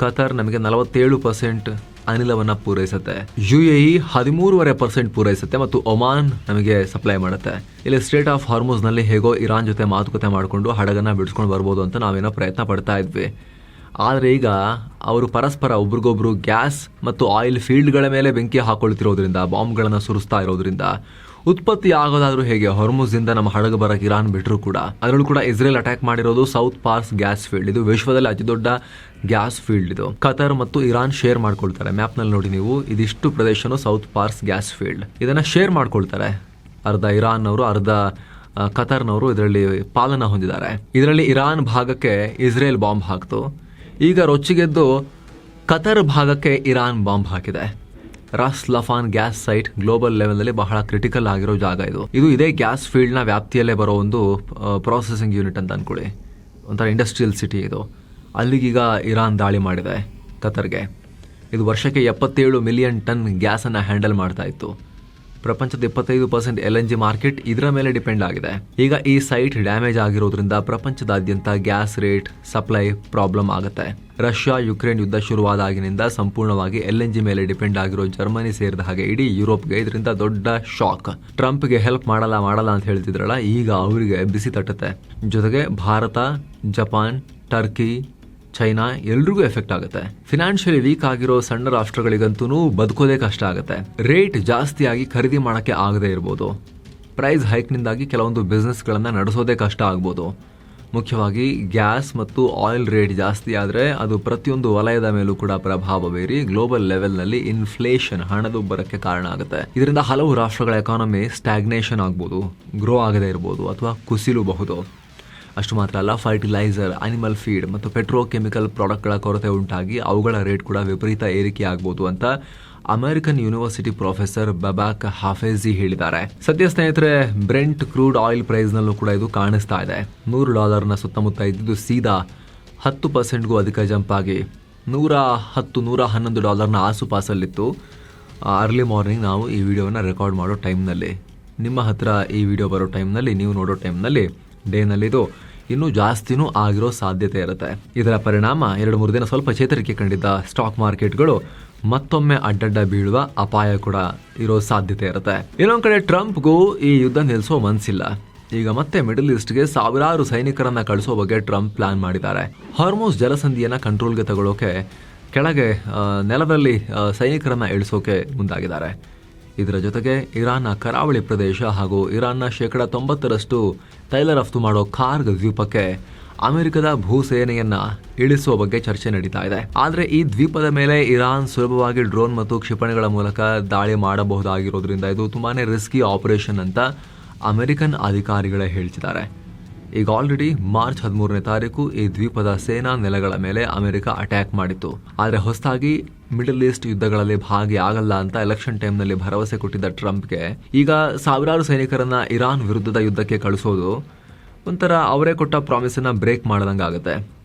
ಕತರ್ ನಮಗೆ 47% ಅನಿಲವನ್ನ ಪೂರೈಸುತ್ತೆ, UAE 13.5% ಪೂರೈಸುತ್ತೆ, ಮತ್ತು ಒಮಾನ್ ನಮಗೆ ಸಪ್ಲೈ ಮಾಡುತ್ತೆ. ಇಲ್ಲಿ ಸ್ಟ್ರೇಟ್ ಆಫ್ ಹಾರ್ಮುಸ್ ನಲ್ಲಿ ಹೇಗೋ ಇರಾನ್ ಜೊತೆ ಮಾತುಕತೆ ಮಾಡಿಕೊಂಡು ಹಡಗನ್ನ ಬಿಡಿಸ್ಕೊಂಡು ಬರ್ಬೋದು ಅಂತ ನಾವೇನೋ ಪ್ರಯತ್ನ ಪಡ್ತಾ ಇದ್ವಿ. ಆದರೆ ಈಗ ಅವರು ಪರಸ್ಪರ ಒಬ್ರಿಗೊಬ್ರು ಗ್ಯಾಸ್ ಮತ್ತು ಆಯಿಲ್ ಫೀಲ್ಡ್ಗಳ ಮೇಲೆ ಬೆಂಕಿ ಹಾಕೊಳ್ತಿರೋದ್ರಿಂದ, ಬಾಂಬ್ಗಳನ್ನು ಸುರಿಸ್ತಾ ಇರೋದ್ರಿಂದ ಉತ್ಪತ್ತಿ ಆಗೋದಾದ್ರೂ ಹೇಗೆ? ಹೊರ್ಮುಜ್ದಿಂದ ನಮ್ಮ ಹಡಗು ಬರಕ್ಕೆ ಇರಾನ್ ಬಿಟ್ಟರು ಕೂಡ, ಅದರಲ್ಲೂ ಕೂಡ ಇಸ್ರೇಲ್ ಅಟ್ಯಾಕ್ ಮಾಡಿರೋದು ಸೌತ್ ಪಾರ್ಸ್ ಗ್ಯಾಸ್ ಫೀಲ್ಡ್. ಇದು ವಿಶ್ವದಲ್ಲಿ ಅತಿ ದೊಡ್ಡ ಗ್ಯಾಸ್ ಫೀಲ್ಡ್. ಇದು ಕತರ್ ಮತ್ತು ಇರಾನ್ ಶೇರ್ ಮಾಡ್ಕೊಳ್ತಾರೆ. ಮ್ಯಾಪ್ ನಲ್ಲಿ ನೋಡಿ ನೀವು, ಇದಿಷ್ಟು ಪ್ರದೇಶನು ಸೌತ್ ಪಾರ್ಸ್ ಗ್ಯಾಸ್ ಫೀಲ್ಡ್. ಇದನ್ನ ಶೇರ್ ಮಾಡ್ಕೊಳ್ತಾರೆ. ಅರ್ಧ ಇರಾನ್ ಅವರು, ಅರ್ಧ ಕತರ್ನವರು ಇದರಲ್ಲಿ ಪಾಲನ ಹೊಂದಿದ್ದಾರೆ. ಇದರಲ್ಲಿ ಇರಾನ್ ಭಾಗಕ್ಕೆ ಇಸ್ರೇಲ್ ಬಾಂಬ್ ಹಾಕ್ತು. ಈಗ ರೊಚ್ಚಿಗೆದ್ದು ಕತರ್ ಭಾಗಕ್ಕೆ ಇರಾನ್ ಬಾಂಬ್ ಹಾಕಿದೆ. Ras Laffan gas site global ಲೆವೆಲ್ನಲ್ಲಿ ಬಹಳ ಕ್ರಿಟಿಕಲ್ ಆಗಿರೋ ಜಾಗ ಇದು. ಇದೇ ಗ್ಯಾಸ್ ಫೀಲ್ಡ್ನ ವ್ಯಾಪ್ತಿಯಲ್ಲೇ ಬರೋ ಒಂದು ಪ್ರಾಸೆಸಿಂಗ್ ಯೂನಿಟ್ ಅಂತ ಅನ್ಕೊಳ್ಳಿ, ಒಂಥರ ಇಂಡಸ್ಟ್ರಿಯಲ್ ಸಿಟಿ ಇದು. ಅಲ್ಲಿಗೀಗ ಇರಾನ್ ದಾಳಿ ಮಾಡಿದೆ ಕತರ್ಗೆ. ಇದು ವರ್ಷಕ್ಕೆ 77 ಮಿಲಿಯನ್ ಟನ್ ಗ್ಯಾಸನ್ನು ಹ್ಯಾಂಡಲ್ ಮಾಡ್ತಾ ಇತ್ತು. ಪ್ರಪಂಚದ 25% LNG ಮಾರ್ಕೆಟ್ ಇದರ ಮೇಲೆ ಡಿಪೆಂಡ್ ಆಗಿದೆ. ಈಗ ಈ ಸೈಟ್ ಡ್ಯಾಮೇಜ್ ಆಗಿರೋದ್ರಿಂದ ಪ್ರಪಂಚದಾದ್ಯಂತ ಗ್ಯಾಸ್ ರೇಟ್ ಸಪ್ಲೈ ಪ್ರಾಬ್ಲಮ್ ಆಗುತ್ತೆ. ರಷ್ಯಾ ಯುಕ್ರೇನ್ ಯುದ್ಧ ಶುರುವಾದಾಗಿನಿಂದ ಸಂಪೂರ್ಣವಾಗಿ LNG ಮೇಲೆ ಡಿಪೆಂಡ್ ಆಗಿರೋ ಜರ್ಮನಿ ಸೇರಿದ ಹಾಗೆ ಇಡೀ ಯುರೋಪ್ಗೆ ಇದರಿಂದ ದೊಡ್ಡ ಶಾಕ್. ಟ್ರಂಪ್ಗೆ ಹೆಲ್ಪ್ ಮಾಡಲ್ಲ ಅಂತ ಹೇಳ್ತಿದ್ರಲ್ಲ, ಈಗ ಅವರಿಗೆ ಬಿಸಿ ತಟ್ಟುತ್ತೆ. ಜೊತೆಗೆ ಭಾರತ, ಜಪಾನ್, ಟರ್ಕಿ, ಚೈನಾ ಎಲ್ರಿಗೂ ಎಫೆಕ್ಟ್ ಆಗುತ್ತೆ. ಫಿನಾನ್ಷಿಯಲಿ ವೀಕ್ ಆಗಿರೋ ಸಣ್ಣ ರಾಷ್ಟ್ರಗಳಿಗಂತೂ ಬದುಕೋದೇ ಕಷ್ಟ ಆಗುತ್ತೆ. ರೇಟ್ ಜಾಸ್ತಿ ಆಗಿ ಖರೀದಿ ಮಾಡೋಕ್ಕೆ ಆಗದೆ ಇರ್ಬೋದು. ಪ್ರೈಸ್ ಹೈಕ್ನಿಂದಾಗಿ ಕೆಲವೊಂದು ಬಿಸ್ನೆಸ್ಗಳನ್ನು ನಡೆಸೋದೇ ಕಷ್ಟ ಆಗ್ಬೋದು. ಮುಖ್ಯವಾಗಿ ಗ್ಯಾಸ್ ಮತ್ತು ಆಯಿಲ್ ರೇಟ್ ಜಾಸ್ತಿ ಆದರೆ ಅದು ಪ್ರತಿಯೊಂದು ವಲಯದ ಮೇಲೂ ಕೂಡ ಪ್ರಭಾವ ಬೀರಿ ಗ್ಲೋಬಲ್ ಲೆವೆಲ್ನಲ್ಲಿ ಇನ್ಫ್ಲೇಷನ್, ಹಣದುಬ್ಬರಕ್ಕೆ ಕಾರಣ ಆಗುತ್ತೆ. ಇದರಿಂದ ಹಲವು ರಾಷ್ಟ್ರಗಳ ಎಕಾನಮಿ ಸ್ಟ್ಯಾಗ್ನೇಷನ್ ಆಗ್ಬೋದು, ಗ್ರೋ ಆಗದೆ ಇರ್ಬೋದು ಅಥವಾ ಕುಸಿಲೂಬಹುದು. ಅಷ್ಟು ಮಾತ್ರ ಅಲ್ಲ, ಫರ್ಟಿಲೈಸರ್, ಅನಿಮಲ್ ಫೀಡ್ ಮತ್ತು ಪೆಟ್ರೋಕೆಮಿಕಲ್ ಪ್ರಾಡಕ್ಟ್ಗಳ ಕೊರತೆ ಉಂಟಾಗಿ ಅವುಗಳ ರೇಟ್ ಕೂಡ ವಿಪರೀತ ಏರಿಕೆ ಆಗ್ಬೋದು ಅಂತ ಅಮೆರಿಕನ್ ಯೂನಿವರ್ಸಿಟಿ ಪ್ರೊಫೆಸರ್ ಬಬಾಕ್ ಹಾಫೇಜಿ ಹೇಳಿದ್ದಾರೆ. ಸದ್ಯ ಸ್ನೇಹಿತರೆ, ಬ್ರೆಂಟ್ ಕ್ರೂಡ್ ಆಯಿಲ್ ಪ್ರೈಸ್ನಲ್ಲೂ ಕೂಡ ಇದು ಕಾಣಿಸ್ತಾ ಇದೆ. $100 ಸುತ್ತಮುತ್ತ ಇದ್ದಿದ್ದು ಸೀದಾ 10%ಗೂ ಅಧಿಕ ಜಂಪ್ ಆಗಿ $110-111 ಆಸುಪಾಸಲ್ಲಿತ್ತು. ಅರ್ಲಿ ಮಾರ್ನಿಂಗ್ ನಾವು ಈ ವಿಡಿಯೋನ ರೆಕಾರ್ಡ್ ಮಾಡೋ ಟೈಮ್ನಲ್ಲಿ, ನಿಮ್ಮ ಹತ್ರ ಈ ವಿಡಿಯೋ ಬರೋ ಟೈಮ್ನಲ್ಲಿ, ನೀವು ನೋಡೋ ಟೈಮ್ನಲ್ಲಿ, ಡೇನಲ್ಲಿ ಇದು ಇನ್ನೂ ಜಾಸ್ತಿನೂ ಆಗಿರೋ ಸಾಧ್ಯತೆ ಇರುತ್ತೆ. ಇದರ ಪರಿಣಾಮ 2-3 ದಿನ ಸ್ವಲ್ಪ ಚೇತರಿಕೆ ಕಂಡಿದ್ದ ಸ್ಟಾಕ್ ಮಾರ್ಕೆಟ್ಗಳು ಮತ್ತೊಮ್ಮೆ ಅಡ್ಡಡ್ಡ ಬೀಳುವ ಅಪಾಯ ಕೂಡ ಇರೋ ಸಾಧ್ಯತೆ ಇರುತ್ತೆ. ಇನ್ನೊಂದ್ ಕಡೆ ಟ್ರಂಪ್ಗೂ ಈ ಯುದ್ಧ ನಿಲ್ಲಿಸೋ ಮನಸ್ಸಿಲ್ಲ. ಈಗ ಮತ್ತೆ ಮಿಡಲ್ ಈಸ್ಟ್ಗೆ ಸಾವಿರಾರು ಸೈನಿಕರನ್ನ ಕಳಿಸೋ ಬಗ್ಗೆ ಟ್ರಂಪ್ ಪ್ಲಾನ್ ಮಾಡಿದ್ದಾರೆ. ಹಾರ್ಮೋಸ್ ಜಲಸಂಧಿಯನ್ನ ಕಂಟ್ರೋಲ್ಗೆ ತಗೊಳ್ಳೋಕೆ ಕೆಳಗೆ ನೆಲದಲ್ಲಿ ಸೈನಿಕರನ್ನ ಇಳಿಸೋಕೆ ಮುಂದಾಗಿದ್ದಾರೆ. ಇದರ ಜೊತೆಗೆ ಇರಾನ್ನ ಕರಾವಳಿ ಪ್ರದೇಶ ಹಾಗೂ ಇರಾನ್ನ 90% ತೈಲ ರಫ್ತು ಮಾಡೋ ಕಾರ್ಗ್ ದ್ವೀಪಕ್ಕೆ ಅಮೆರಿಕದ ಭೂಸೇನೆಯನ್ನ ಇಳಿಸುವ ಬಗ್ಗೆ ಚರ್ಚೆ ನಡೀತಾ ಇದೆ. ಆದರೆ ಈ ದ್ವೀಪದ ಮೇಲೆ ಇರಾನ್ ಸುಲಭವಾಗಿ ಡ್ರೋನ್ ಮತ್ತು ಕ್ಷಿಪಣಿಗಳ ಮೂಲಕ ದಾಳಿ ಮಾಡಬಹುದಾಗಿರೋದ್ರಿಂದ ಇದು ತುಂಬಾನೇ ರಿಸ್ಕಿ ಆಪರೇಷನ್ ಅಂತ ಅಮೆರಿಕನ್ ಅಧಿಕಾರಿಗಳೇ ಹೇಳ್ತಿದ್ದಾರೆ. ಈಗ ಆಲ್ರೆಡಿ ಮಾರ್ಚ್ 13ನೇ ತಾರೀಕು ಈ ದ್ವೀಪದ ಸೇನಾ ನೆಲೆಗಳ ಮೇಲೆ ಅಮೆರಿಕ ಅಟ್ಯಾಕ್ ಮಾಡಿತ್ತು. ಆದರೆ ಹೊಸದಾಗಿ ಮಿಡಲ್ ಈಸ್ಟ್ ಯುದ್ಧಗಳಲ್ಲಿ ಭಾಗಿಯಾಗಲ್ಲ ಅಂತ ಎಲೆಕ್ಷನ್ ಟೈಮ್ನಲ್ಲಿ ಭರವಸೆ ಕೊಟ್ಟಿದ್ದ ಟ್ರಂಪ್ಗೆ ಈಗ ಸಾವಿರಾರು ಸೈನಿಕರನ್ನ ಇರಾನ್ ವಿರುದ್ಧದ ಯುದ್ಧಕ್ಕೆ ಕಳಿಸೋದು ಒಂಥರ ಅವರೇ ಕೊಟ್ಟ ಪ್ರಾಮಿಸನ್ನು ಬ್ರೇಕ್ ಮಾಡ್ದಂಗೆ ಆಗುತ್ತೆ.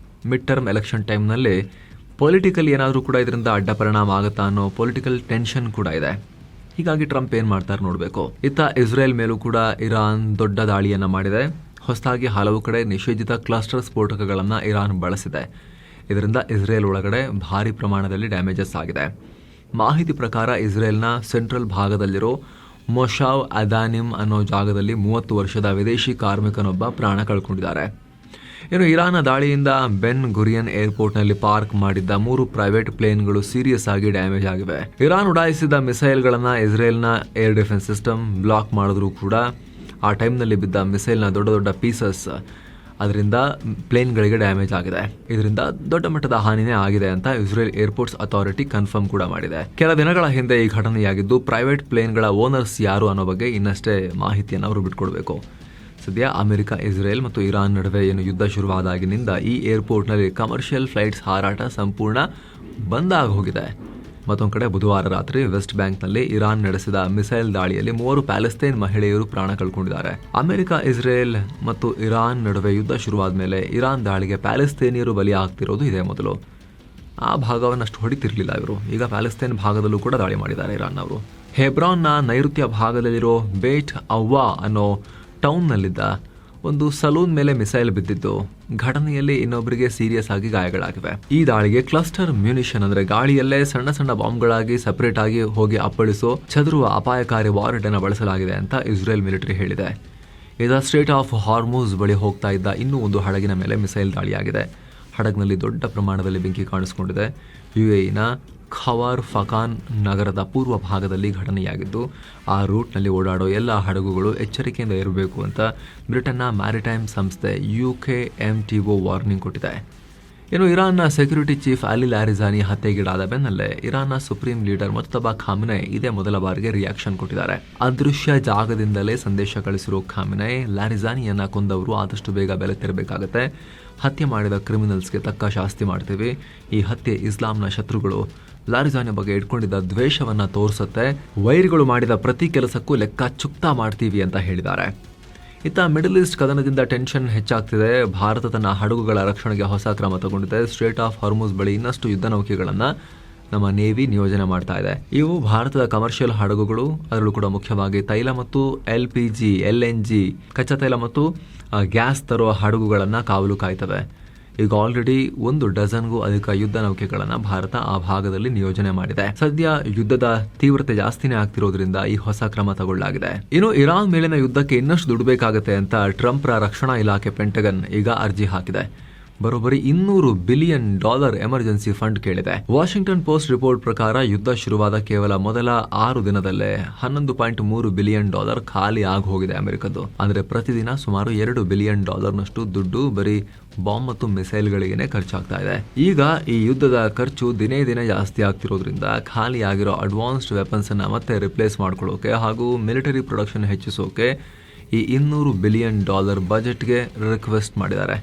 ಮಿಡ್ ಟರ್ಮ್ ಎಲೆಕ್ಷನ್ ಟೈಮ್ನಲ್ಲಿ ಪೊಲಿಟಿಕಲ್ ಏನಾದರೂ ಕೂಡ ಇದರಿಂದ ಅಡ್ಡ ಪರಿಣಾಮ ಆಗುತ್ತಾ ಅನ್ನೋ ಪೊಲಿಟಿಕಲ್ ಟೆನ್ಷನ್ ಕೂಡ ಇದೆ. ಹೀಗಾಗಿ ಟ್ರಂಪ್ ಏನು ಮಾಡ್ತಾರೆ ನೋಡಬೇಕು. ಇತ್ತ ಇಸ್ರೇಲ್ ಮೇಲೂ ಕೂಡ ಇರಾನ್ ದೊಡ್ಡ ದಾಳಿಯನ್ನು ಮಾಡಿದೆ. ಹೊಸದಾಗಿ ಹಲವು ಕಡೆ ನಿಷೇಧಿತ ಕ್ಲಸ್ಟರ್ ಸ್ಫೋಟಕಗಳನ್ನು ಇರಾನ್ ಬಳಸಿದೆ. ಇದರಿಂದ ಇಸ್ರೇಲ್ ಒಳಗಡೆ ಭಾರಿ ಪ್ರಮಾಣದಲ್ಲಿ ಡ್ಯಾಮೇಜಸ್ ಆಗಿದೆ. ಮಾಹಿತಿ ಪ್ರಕಾರ ಇಸ್ರೇಲ್ನ ಸೆಂಟ್ರಲ್ ಭಾಗದಲ್ಲಿರೋ ಮೊಶಾವ್ ಅದಾನಿಮ್ ಅನ್ನೋ ಜಾಗದಲ್ಲಿ 30 ವರ್ಷದ ವಿದೇಶಿ ಕಾರ್ಮಿಕನೊಬ್ಬ ಪ್ರಾಣ ಕಳ್ಕೊಂಡಿದ್ದಾರೆ. ಇನ್ನು ಇರಾನ್ನ ದಾಳಿಯಿಂದ ಬೆನ್ ಗುರಿಯನ್ ಏರ್ಪೋರ್ಟ್ನಲ್ಲಿ ಪಾರ್ಕ್ ಮಾಡಿದ್ದ 3 ಪ್ರೈವೇಟ್ ಪ್ಲೇನ್ಗಳು ಸೀರಿಯಸ್ ಆಗಿ ಡ್ಯಾಮೇಜ್ ಆಗಿವೆ. ಇರಾನ್ ಉಡಾಯಿಸಿದ ಮಿಸೈಲ್ಗಳನ್ನು ಇಸ್ರೇಲ್ನ ಏರ್ ಡಿಫೆನ್ಸ್ ಸಿಸ್ಟಮ್ ಬ್ಲಾಕ್ ಮಾಡಿದ್ರೂ ಕೂಡ ಆ ಟೈಮ್ನಲ್ಲಿ ಬಿದ್ದ ಮಿಸೈಲ್ನ ದೊಡ್ಡ ದೊಡ್ಡ ಪೀಸಸ್ ಅದರಿಂದ ಪ್ಲೇನ್ಗಳಿಗೆ ಡ್ಯಾಮೇಜ್ ಆಗಿದೆ. ಇದರಿಂದ ದೊಡ್ಡ ಮಟ್ಟದ ಹಾನಿನೇ ಆಗಿದೆ ಅಂತ ಇಸ್ರೇಲ್ ಏರ್ಪೋರ್ಟ್ಸ್ ಅಥಾರಿಟಿ ಕನ್ಫರ್ಮ್ ಕೂಡ ಮಾಡಿದೆ. ಕೆಲ ದಿನಗಳ ಹಿಂದೆ ಈ ಘಟನೆಯಾಗಿದ್ದು ಪ್ರೈವೇಟ್ ಪ್ಲೇನ್ಗಳ ಓನರ್ಸ್ ಯಾರು ಅನ್ನೋ ಬಗ್ಗೆ ಇನ್ನಷ್ಟೇ ಮಾಹಿತಿಯನ್ನು ಅವರು ಬಿಟ್ಕೊಡ್ಬೇಕು. ಸದ್ಯ ಅಮೆರಿಕ, ಇಸ್ರೇಲ್ ಮತ್ತು ಇರಾನ್ ನಡುವೆ ಏನು ಯುದ್ಧ ಶುರುವಾದಾಗಿನಿಂದ ಈ ಏರ್ಪೋರ್ಟ್ನಲ್ಲಿ ಕಮರ್ಷಿಯಲ್ ಫ್ಲೈಟ್ಸ್ ಹಾರಾಟ ಸಂಪೂರ್ಣ ಬಂದ್ ಆಗಿ ಹೋಗಿದೆ. ಮತ್ತೊಂದು ಕಡೆ ಬುಧವಾರ ರಾತ್ರಿ ವೆಸ್ಟ್ ಬ್ಯಾಂಕ್ನಲ್ಲಿ ಇರಾನ್ ನಡೆಸಿದ ಮಿಸೈಲ್ ದಾಳಿಯಲ್ಲಿ 3 ಪ್ಯಾಲೆಸ್ತೈನ್ ಮಹಿಳೆಯರು ಪ್ರಾಣ ಕಳ್ಕೊಂಡಿದ್ದಾರೆ. ಅಮೆರಿಕ, ಇಸ್ರೇಲ್ ಮತ್ತು ಇರಾನ್ ನಡುವೆ ಯುದ್ಧ ಶುರುವಾದ ಮೇಲೆ ಇರಾನ್ ದಾಳಿಗೆ ಪ್ಯಾಲೆಸ್ತೇನಿಯರು ಬಲಿ ಆಗ್ತಿರೋದು ಇದೇ ಮೊದಲು. ಆ ಭಾಗವನ್ನಷ್ಟು ಹೊಡಿತಿರ್ಲಿಲ್ಲ ಇವರು. ಈಗ ಪ್ಯಾಲೆಸ್ತೈನ್ ಭಾಗದಲ್ಲೂ ಕೂಡ ದಾಳಿ ಮಾಡಿದ್ದಾರೆ ಇರಾನ್ ಅವರು. ಹೆಬ್ರಾನ್ನ ನೈಋತ್ಯ ಭಾಗದಲ್ಲಿರೋ ಬೇಟ್ ಅವ್ವಾ ಅನ್ನೋ ಟೌನ್ನಲ್ಲಿದ್ದ ಒಂದು ಸಲೂನ್ ಮೇಲೆ ಮಿಸೈಲ್ ಬಿದ್ದಿದ್ದು ಘಟನೆಯಲ್ಲಿ ಇನ್ನೊಬ್ಬರಿಗೆ ಸೀರಿಯಸ್ ಆಗಿ ಗಾಯಗಳಾಗಿವೆ. ಈ ದಾಳಿಗೆ ಕ್ಲಸ್ಟರ್ ಮ್ಯೂನಿಷನ್ ಅಂದ್ರೆ ಗಾಳಿಯಲ್ಲೇ ಸಣ್ಣ ಸಣ್ಣ ಬಾಂಬ್ಗಳಾಗಿ ಸಪರೇಟ್ ಆಗಿ ಹೋಗಿ ಅಪ್ಪಳಿಸೋ ಚದುರುವ ಅಪಾಯಕಾರಿ ವಾರೆಟ್ ಅನ್ನು ಬಳಸಲಾಗಿದೆ ಅಂತ ಇಸ್ರೇಲ್ ಮಿಲಿಟರಿ ಹೇಳಿದೆ. ಇದರ ಸ್ಟ್ರೇಟ್ ಆಫ್ ಹಾರ್ಮೂಸ್ ಬಳಿ ಹೋಗ್ತಾ ಇದ್ದ ಇನ್ನೂ ಒಂದು ಹಡಗಿನ ಮೇಲೆ ಮಿಸೈಲ್ ದಾಳಿಯಾಗಿದೆ. ಹಡಗಿನಲ್ಲಿ ದೊಡ್ಡ ಪ್ರಮಾಣದಲ್ಲಿ ಬೆಂಕಿ ಕಾಣಿಸಿಕೊಂಡಿದೆ. ಯುಎಇನ ಖವಾರ್ ಫಕಾನ್ ನಗರದ ಪೂರ್ವ ಭಾಗದಲ್ಲಿ ಘಟನೆಯಾಗಿದ್ದು ಆ ರೂಟ್ನಲ್ಲಿ ಓಡಾಡೋ ಎಲ್ಲ ಹಡಗುಗಳು ಎಚ್ಚರಿಕೆಯಿಂದ ಇರಬೇಕು ಅಂತ ಬ್ರಿಟನ್ನ ಮ್ಯಾರಿಟೈಮ್ ಸಂಸ್ಥೆ UKMTO ವಾರ್ನಿಂಗ್ ಕೊಟ್ಟಿದೆ. ಇನ್ನು ಇರಾನ್ನ ಸೆಕ್ಯೂರಿಟಿ ಚೀಫ್ ಅಲಿ ಲಾರಿಜಾನಿ ಹತ್ಯೆಗೀಡಾದ ಬೆನ್ನಲ್ಲೇ ಇರಾನ್ನ ಸುಪ್ರೀಂ ಲೀಡರ್ ಮುಜ್ತಬಾ ಖಾಮೆನೈ ಇದೇ ಮೊದಲ ಬಾರಿಗೆ ರಿಯಾಕ್ಷನ್ ಕೊಟ್ಟಿದ್ದಾರೆ. ಅದೃಶ್ಯ ಜಾಗದಿಂದಲೇ ಸಂದೇಶ ಕಳಿಸಿರೋ ಖಾಮೆನೈ, ಲಾರಿಜಾನಿಯನ್ನ ಕೊಂದವರು ಆದಷ್ಟು ಬೇಗ ಬೆಲೆ ತೆರಬೇಕಾಗತ್ತೆ. ಹತ್ಯೆ ಮಾಡಿದ ಕ್ರಿಮಿನಲ್ಸ್ಗೆ ತಕ್ಕ ಶಾಸ್ತಿ ಮಾಡ್ತೀವಿ. ಈ ಹತ್ಯೆ ಇಸ್ಲಾಂನ ಶತ್ರುಗಳು ಲಾರಿಜಾನಿ ಬಗ್ಗೆ ಇಟ್ಕೊಂಡಿದ್ದ ದ್ವೇಷವನ್ನ ತೋರಿಸುತ್ತೆ. ವೈರಿಗಳು ಮಾಡಿದ ಪ್ರತಿ ಕೆಲಸಕ್ಕೂ ಲೆಕ್ಕ ಚುಕ್ತಾ ಮಾಡ್ತೀವಿ ಅಂತ ಹೇಳಿದ್ದಾರೆ. ಇತ್ತ ಮಿಡಲ್ ಈಸ್ಟ್ ಕದನದಿಂದ ಟೆನ್ಷನ್ ಹೆಚ್ಚಾಗ್ತಿದೆ. ಭಾರತ ತನ್ನ ಹಡಗುಗಳ ರಕ್ಷಣೆಗೆ ಹೊಸ ಕ್ರಮ ತಗೊಂಡಿದೆ. ಸ್ಟ್ರೇಟ್ ಆಫ್ ಹಾರ್ಮೂಸ್ ಬಳಿ ಇನ್ನಷ್ಟು ಯುದ್ಧ ನೌಕೆಗಳನ್ನು ನಮ್ಮ ನೇವಿ ನಿಯೋಜನೆ ಮಾಡ್ತಾ ಇದೆ. ಇವು ಭಾರತದ ಕಮರ್ಷಿಯಲ್ ಹಡಗುಗಳು. ಅದರಲ್ಲೂ ಕೂಡ ಮುಖ್ಯವಾಗಿ ತೈಲ ಮತ್ತು LPG, LNG, ಕಚ್ಚಾ ತೈಲ ಮತ್ತು ಗ್ಯಾಸ್ ತರುವ ಹಡಗುಗಳನ್ನು ಕಾವಲು ಕಾಯ್ತವೆ. ಈಗ ಆಲ್ರೆಡಿ 1 ಡಜನ್ಗೂ ಅಧಿಕ ಯುದ್ಧ ನೌಕೆಗಳನ್ನು ಭಾರತ ಆ ಭಾಗದಲ್ಲಿ ನಿಯೋಜನೆ ಮಾಡಿದೆ. ಸದ್ಯ ಯುದ್ಧದ ತೀವ್ರತೆ ಜಾಸ್ತಿನೇ ಆಗ್ತಿರೋದ್ರಿಂದ ಈ ಹೊಸ ಕ್ರಮ ತಗೊಳ್ಳಲಾಗಿದೆ. ಇನ್ನು ಇರಾನ್ ಮೇಲಿನ ಯುದ್ಧಕ್ಕೆ ಇನ್ನಷ್ಟು ದುಡ್ಡು ಬೇಕಾಗುತ್ತೆ ಅಂತ ಟ್ರಂಪ್ರ ರಕ್ಷಣಾ ಇಲಾಖೆ ಪೆಂಟಗನ್ ಈಗ ಅರ್ಜಿ ಹಾಕಿದೆ. ಬರೋಬ್ಬರಿ $200 ಬಿಲಿಯನ್ ಎಮರ್ಜೆನ್ಸಿ ಫಂಡ್ ಕೇಳಿದೆ. ವಾಷಿಂಗ್ಟನ್ ಪೋಸ್ಟ್ ರಿಪೋರ್ಟ್ ಪ್ರಕಾರ ಯುದ್ಧ ಶುರುವಾದ ಕೇವಲ ಮೊದಲ 6 ದಿನದಲ್ಲೇ $11.3 ಬಿಲಿಯನ್ ಖಾಲಿ ಆಗಿ ಹೋಗಿದೆ ಅಮೆರಿಕದ್ದು. ಅಂದ್ರೆ ಪ್ರತಿದಿನ ಸುಮಾರು $2 ಬಿಲಿಯನ್ ನಷ್ಟು ದುಡ್ಡು ಬರೀ ಬಾಂಬ್ ಮತ್ತು ಮಿಸೈಲ್ಗಳಿಗೇನೆ ಖರ್ಚಾಗ್ತಾ ಇದೆ. ಈಗ ಈ ಯುದ್ಧದ ಖರ್ಚು ದಿನೇ ದಿನೇ ಜಾಸ್ತಿ ಆಗ್ತಿರೋದ್ರಿಂದ ಖಾಲಿ ಆಗಿರೋ ಅಡ್ವಾನ್ಸ್ಡ್ ವೆಪನ್ಸ್ ಅನ್ನ ಮತ್ತೆ ರಿಪ್ಲೇಸ್ ಮಾಡ್ಕೊಳ್ಳೋಕೆ ಹಾಗೂ ಮಿಲಿಟರಿ ಪ್ರೊಡಕ್ಷನ್ ಹೆಚ್ಚಿಸೋಕೆ ಈ $200 ಬಿಲಿಯನ್ ಬಜೆಟ್ಗೆ ರಿಕ್ವೆಸ್ಟ್ ಮಾಡಿದ್ದಾರೆ.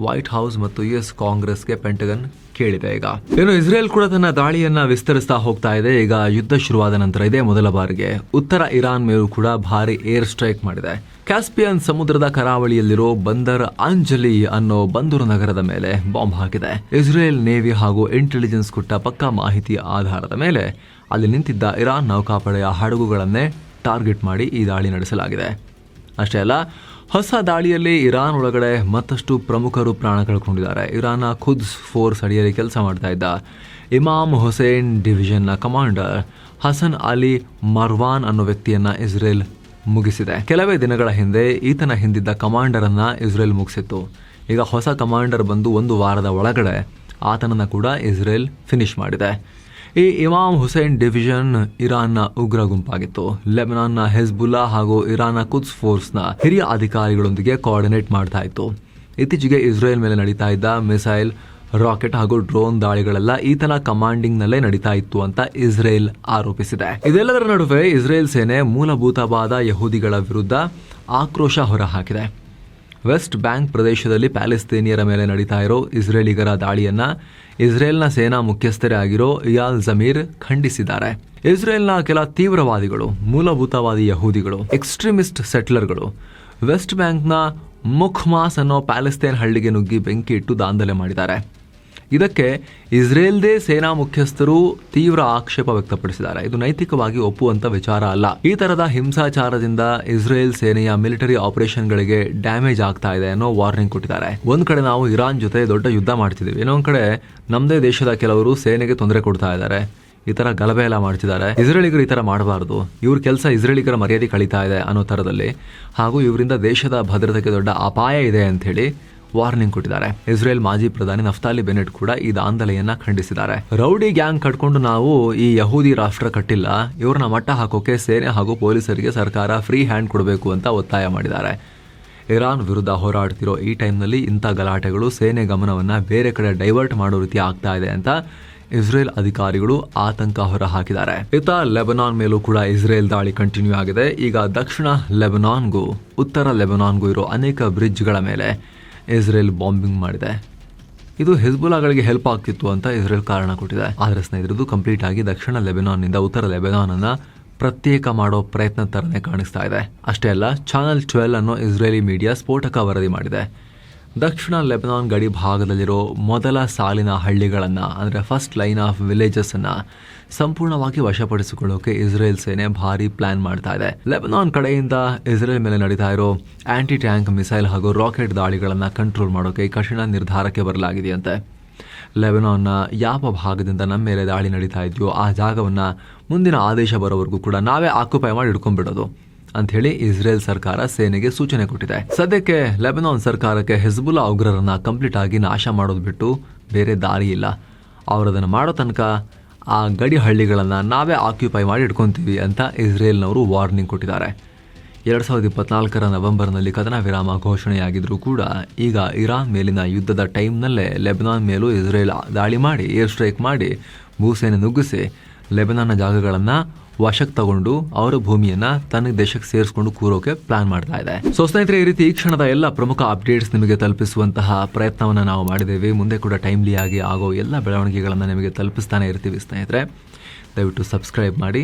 ವೈಟ್ ಹೌಸ್ ಮತ್ತು US ಕಾಂಗ್ರೆಸ್ಗೆ ಪೆಂಟಗನ್ ಕೇಳಿದೆ. ಈಗ ಇನ್ನು ಇಸ್ರೇಲ್ ಕೂಡ ತನ್ನ ದಾಳಿಯನ್ನ ವಿಸ್ತರಿಸ್ತಾ ಹೋಗ್ತಾ ಇದೆ. ಈಗ ಯುದ್ಧ ಶುರುವಾದ ನಂತರ ಇದೇ ಮೊದಲ ಬಾರಿಗೆ ಉತ್ತರ ಇರಾನ್ ಮೇಲೂ ಕೂಡ ಭಾರಿ ಏರ್ ಸ್ಟ್ರೈಕ್ ಮಾಡಿದೆ. ಕ್ಯಾಸ್ಪಿಯನ್ ಸಮುದ್ರದ ಕರಾವಳಿಯಲ್ಲಿರೋ ಬಂದರ್ ಅಂಜಲಿ ಅನ್ನೋ ಬಂದರು ನಗರದ ಮೇಲೆ ಬಾಂಬ್ ಹಾಕಿದೆ. ಇಸ್ರೇಲ್ ನೇವಿ ಹಾಗೂ ಇಂಟೆಲಿಜೆನ್ಸ್ ಕೊಟ್ಟ ಪಕ್ಕಾ ಮಾಹಿತಿಯ ಆಧಾರದ ಮೇಲೆ ಅಲ್ಲಿ ನಿಂತಿದ್ದ ಇರಾನ್ ನೌಕಾಪಡೆಯ ಹಡಗುಗಳನ್ನೇ ಟಾರ್ಗೆಟ್ ಮಾಡಿ ಈ ದಾಳಿ ನಡೆಸಲಾಗಿದೆ. ಅಷ್ಟೇ ಅಲ್ಲ, ಹೊಸ ದಾಳಿಯಲ್ಲಿ ಇರಾನ್ ಒಳಗಡೆ ಮತ್ತಷ್ಟು ಪ್ರಮುಖರು ಪ್ರಾಣ ಕಳ್ಕೊಂಡಿದ್ದಾರೆ. ಇರಾನ್ನ ಖುದ್ಸ್ ಫೋರ್ಸ್ ಅಡಿಯಲ್ಲಿ ಕೆಲಸ ಮಾಡ್ತಾ ಇದ್ದ ಇಮಾಮ್ ಹುಸೇನ್ ಡಿವಿಷನ್ನ ಕಮಾಂಡರ್ ಹಸನ್ ಅಲಿ ಮರ್ವಾನ್ ಅನ್ನೋ ವ್ಯಕ್ತಿಯನ್ನ ಇಸ್ರೇಲ್ ಮುಗಿಸಿದೆ. ಕೆಲವೇ ದಿನಗಳ ಹಿಂದೆ ಈತನ ಹಿಂದಿದ್ದ ಕಮಾಂಡರ್ ಅನ್ನ ಇಸ್ರೇಲ್ ಮುಗಿಸಿತ್ತು. ಈಗ ಹೊಸ ಕಮಾಂಡರ್ ಬಂದು 1 ವಾರದ ಒಳಗಡೆ ಆತನನ್ನ ಕೂಡ ಇಸ್ರೇಲ್ ಫಿನಿಶ್ ಮಾಡಿದೆ. ಈ ಇಮಾಮ್ ಹುಸೇನ್ ಡಿವಿಷನ್ ಇರಾನ್ನ ಉಗ್ರ ಗುಂಪಾಗಿತ್ತು. ಲೆಬನಾನ್ನ ಹೆಜ್ಬುಲ್ಲಾ ಹಾಗೂ ಇರಾನ್ನ ಕುದ್ಸ್ ಫೋರ್ಸ್ನ ಹಿರಿಯ ಅಧಿಕಾರಿಗಳೊಂದಿಗೆ ಕೋಆರ್ಡಿನೇಟ್ ಮಾಡ್ತಾ ಇತ್ತು. ಇತ್ತೀಚೆಗೆ ಇಸ್ರೇಲ್ ಮೇಲೆ ನಡೀತಾ ಇದ್ದ ಮಿಸೈಲ್, ರಾಕೆಟ್ ಹಾಗೂ ಡ್ರೋನ್ ದಾಳಿಗಳೆಲ್ಲ ಈತನ ಕಮಾಂಡಿಂಗ್ ನಲ್ಲೇ ನಡೀತಾ ಇತ್ತು ಅಂತ ಇಸ್ರೇಲ್ ಆರೋಪಿಸಿದೆ. ಇದೆಲ್ಲದರ ನಡುವೆ ಇಸ್ರೇಲ್ ಸೇನೆ ಮೂಲಭೂತವಾದ ಯಹೂದಿಗಳ ವಿರುದ್ಧ ಆಕ್ರೋಶ ಹೊರಹಾಕಿದೆ. ವೆಸ್ಟ್ ಬ್ಯಾಂಕ್ ಪ್ರದೇಶದಲ್ಲಿ ಪ್ಯಾಲೆಸ್ತೇನಿಯರ ಮೇಲೆ ನಡೀತಾ ಇರೋ ಇಸ್ರೇಲಿಗರ ದಾಳಿಯನ್ನ ಇಸ್ರೇಲ್ನ ಸೇನಾ ಮುಖ್ಯಸ್ಥರೇ ಆಗಿರೋ ಇಯಾಲ್ ಜಮೀರ್ ಖಂಡಿಸಿದ್ದಾರೆ. ಇಸ್ರೇಲ್ನ ಕೆಲ ತೀವ್ರವಾದಿಗಳು, ಮೂಲಭೂತವಾದಿ ಯಹೂದಿಗಳು, ಎಕ್ಸ್ಟ್ರೀಮಿಸ್ಟ್ ಸೆಟ್ಲರ್ಗಳು ವೆಸ್ಟ್ ಬ್ಯಾಂಕ್ನ ಮುಖ್ಮಾಸ್ ಅನ್ನೋ ಪ್ಯಾಲೆಸ್ತೈನ್ ಹಳ್ಳಿಗೆ ನುಗ್ಗಿ ಬೆಂಕಿ ಇಟ್ಟು ದಾಂಧಲೆ ಮಾಡಿದ್ದಾರೆ. ಇದಕ್ಕೆ ಇಸ್ರೇಲ್ದೇ ಸೇನಾ ಮುಖ್ಯಸ್ಥರು ತೀವ್ರ ಆಕ್ಷೇಪ ವ್ಯಕ್ತಪಡಿಸಿದ್ದಾರೆ. ಇದು ನೈತಿಕವಾಗಿ ಒಪ್ಪುವಂತ ವಿಚಾರ ಅಲ್ಲ. ಈ ತರದ ಹಿಂಸಾಚಾರದಿಂದ ಇಸ್ರೇಲ್ ಸೇನೆಯ ಮಿಲಿಟರಿ ಆಪರೇಷನ್ಗಳಿಗೆ ಡ್ಯಾಮೇಜ್ ಆಗ್ತಾ ಇದೆ ಅನ್ನೋ ವಾರ್ನಿಂಗ್ ಕೊಟ್ಟಿದ್ದಾರೆ. ಒಂದ್ ಕಡೆ ನಾವು ಇರಾನ್ ಜೊತೆ ದೊಡ್ಡ ಯುದ್ಧ ಮಾಡ್ತಿದ್ದೀವಿ, ಇನ್ನೊಂದ್ ಕಡೆ ನಮ್ಮದೇ ದೇಶದ ಕೆಲವರು ಸೇನೆಗೆ ತೊಂದರೆ ಕೊಡ್ತಾ ಇದ್ದಾರೆ, ಈ ತರ ಗಲಭೆ ಎಲ್ಲ ಮಾಡ್ತಿದ್ದಾರೆ. ಇಸ್ರೇಲಿಗರು ಈ ತರ ಮಾಡಬಾರ್ದು, ಇವ್ರ ಕೆಲಸ ಇಸ್ರೇಲಿಗರ ಮರ್ಯಾದೆ ಕಳೀತಾ ಇದೆ ಅನ್ನೋ ತರದಲ್ಲಿ, ಹಾಗೂ ಇವರಿಂದ ದೇಶದ ಭದ್ರತೆಗೆ ದೊಡ್ಡ ಅಪಾಯ ಇದೆ ಅಂತ ಹೇಳಿ ವಾರ್ನಿಂಗ್ ಕೊಟ್ಟಿದ್ದಾರೆ. ಇಸ್ರೇಲ್ ಮಾಜಿ ಪ್ರಧಾನಿ ನಫ್ತಾಲಿ ಬೆನೆಟ್ ಕೂಡ ಈ ದಾಂಧಲೆಯನ್ನ ಖಂಡಿಸಿದ್ದಾರೆ. ರೌಡಿ ಗ್ಯಾಂಗ್ ಕಟ್ಕೊಂಡು ನಾವು ಈ ಯಹೂದಿ ರಾಷ್ಟ್ರ ಕಟ್ಟಿಲ್ಲ, ಇವ್ರನ್ನ ಮಟ್ಟ ಹಾಕೋಕೆ ಸೇನೆ ಹಾಗೂ ಪೊಲೀಸರಿಗೆ ಸರ್ಕಾರ ಫ್ರೀ ಹ್ಯಾಂಡ್ ಕೊಡಬೇಕು ಅಂತ ಒತ್ತಾಯ ಮಾಡಿದ್ದಾರೆ. ಇರಾನ್ ವಿರುದ್ಧ ಹೋರಾಡ್ತಿರೋ ಈ ಟೈಮ್ನಲ್ಲಿ ಇಂಥ ಗಲಾಟೆಗಳು ಸೇನೆ ಗಮನವನ್ನ ಬೇರೆ ಕಡೆ ಡೈವರ್ಟ್ ಮಾಡೋ ರೀತಿ ಆಗ್ತಾ ಇದೆ ಅಂತ ಇಸ್ರೇಲ್ ಅಧಿಕಾರಿಗಳು ಆತಂಕ ಹೊರ ಹಾಕಿದ್ದಾರೆ. ಇತ್ತ ಲೆಬನಾನ್ ಮೇಲೂ ಕೂಡ ಇಸ್ರೇಲ್ ದಾಳಿ ಕಂಟಿನ್ಯೂ ಆಗಿದೆ. ಈಗ ದಕ್ಷಿಣ ಲೆಬನಾನ್ಗೂ ಉತ್ತರ ಲೆಬನಾನ್ಗೂ ಇರೋ ಅನೇಕ ಬ್ರಿಡ್ಜ್ಗಳ ಮೇಲೆ ಇಸ್ರೇಲ್ ಬಾಂಬಿಂಗ್ ಮಾಡಿದೆ. ಇದು ಹಿಜ್ಬುಲ್ಲಾಗಳಿಗೆ ಹೆಲ್ಪ್ ಆಗ್ತಿತ್ತು ಅಂತ ಇಸ್ರೇಲ್ ಕಾರಣ ಕೊಟ್ಟಿದೆ. ಆದರೆ ಸ್ನೇಹಿತರದು ಕಂಪ್ಲೀಟ್ ಆಗಿ ದಕ್ಷಿಣ ಲೆಬನಾನ್ನಿಂದ ಉತ್ತರ ಲೆಬನಾನ್ ಅನ್ನ ಪ್ರತ್ಯೇಕ ಮಾಡೋ ಪ್ರಯತ್ನ ತರನೇ ಕಾಣಿಸ್ತಾ ಇದೆ. ಅಷ್ಟೇ ಅಲ್ಲ, ಚಾನಲ್ 12 ಅನ್ನೋ ಇಸ್ರೇಲಿ ಮೀಡಿಯಾ ಸ್ಫೋಟಕ ವರದಿ ಮಾಡಿದೆ. ದಕ್ಷಿಣ ಲೆಬನಾನ್ ಗಡಿ ಭಾಗದಲ್ಲಿರೋ ಮೊದಲ ಸಾಲಿನ ಹಳ್ಳಿಗಳನ್ನ ಅಂದ್ರೆ ಫಸ್ಟ್ ಲೈನ್ ಆಫ್ ವಿಲೇಜಸ್ ಅನ್ನ ಸಂಪೂರ್ಣವಾಗಿ ವಶಪಡಿಸಿಕೊಳ್ಳೋಕೆ ಇಸ್ರೇಲ್ ಸೇನೆ ಭಾರಿ ಪ್ಲಾನ್ ಮಾಡ್ತಾ ಇದೆ. ಲೆಬನಾನ್ ಕಡೆಯಿಂದ ಇಸ್ರೇಲ್ ಮೇಲೆ ನಡೀತಾ ಇರೋ ಆಂಟಿ ಟ್ಯಾಂಕ್ ಮಿಸೈಲ್ ಹಾಗೂ ರಾಕೆಟ್ ದಾಳಿಗಳನ್ನ ಕಂಟ್ರೋಲ್ ಮಾಡೋಕೆ ಕಠಿಣ ನಿರ್ಧಾರಕ್ಕೆ ಬರಲಾಗಿದೆಯಂತೆ. ಲೆಬನಾನ್ನ ಯಾವ ಭಾಗದಿಂದ ನಮ್ಮ ಮೇಲೆ ದಾಳಿ ನಡೀತಾ ಇದೆಯೋ ಆ ಜಾಗವನ್ನ ಮುಂದಿನ ಆದೇಶ ಬರೋವರೆಗೂ ಕೂಡ ನಾವೇ ಆಕ್ಯುಪೈ ಮಾಡಿ ಹಿಡ್ಕೊಂಡ್ಬಿಡೋದು ಅಂತ ಹೇಳಿ ಇಸ್ರೇಲ್ ಸರ್ಕಾರ ಸೇನೆಗೆ ಸೂಚನೆ ಕೊಟ್ಟಿದೆ. ಸದ್ಯಕ್ಕೆ ಲೆಬನಾನ್ ಸರ್ಕಾರಕ್ಕೆ ಹಿಜ್ಬುಲ್ಲಾ ಉಗ್ರರನ್ನ ಕಂಪ್ಲೀಟ್ ಆಗಿ ನಾಶ ಮಾಡೋದು ಬಿಟ್ಟು ಬೇರೆ ದಾರಿ ಇಲ್ಲ. ಅವರದನ್ನು ಮಾಡೋ ತನಕ ಆ ಗಡಿ ಹಳ್ಳಿಗಳನ್ನ ನಾವೇ ಆಕ್ಯುಪೈ ಮಾಡಿ ಇಟ್ಕೊಂತೀವಿ ಅಂತ ಇಸ್ರೇಲ್ನವರು ವಾರ್ನಿಂಗ್ ಕೊಟ್ಟಿದ್ದಾರೆ. 2024 ನವೆಂಬರ್ನಲ್ಲಿ ಕದನ ವಿರಾಮ ಘೋಷಣೆಯಾಗಿದ್ರೂ ಕೂಡ ಈಗ ಇರಾನ್ ಮೇಲಿನ ಯುದ್ಧದ ಟೈಮ್ನಲ್ಲೇ ಲೆಬನಾನ್ ಮೇಲೂ ಇಸ್ರೇಲ್ ದಾಳಿ ಮಾಡಿ ಏರ್ ಸ್ಟ್ರೈಕ್ ಮಾಡಿ ಭೂಸೇನೆ ನುಗ್ಗಿಸಿ ಲೆಬನಾನ್ನ ಜಾಗಗಳನ್ನು ವಶಕ್ಕೆ ತಗೊಂಡು ಅವರ ಭೂಮಿಯನ್ನ ತನ್ನ ದೇಶಕ್ಕೆ ಸೇರಿಸ್ಕೊಂಡು ಕೂರೋಕೆ ಪ್ಲಾನ್ ಮಾಡ್ತಾ ಇದೆ. ಸೊ ಸ್ನೇಹಿತರೆ, ಈ ರೀತಿ ಈ ಕ್ಷಣದ ಎಲ್ಲ ಪ್ರಮುಖ ಅಪ್ಡೇಟ್ಸ್ ನಿಮಗೆ ತಲುಪಿಸುವಂತಹ ಪ್ರಯತ್ನವನ್ನು ನಾವು ಮಾಡಿದ್ದೇವೆ. ಮುಂದೆ ಕೂಡ ಟೈಮ್ಲಿ ಆಗಿ ಆಗೋ ಎಲ್ಲ ಬೆಳವಣಿಗೆಗಳನ್ನು ನಿಮಗೆ ತಲುಪಿಸ್ತಾನೆ ಇರ್ತೀವಿ. ಸ್ನೇಹಿತರೆ, ದಯವಿಟ್ಟು ಸಬ್ಸ್ಕ್ರೈಬ್ ಮಾಡಿ.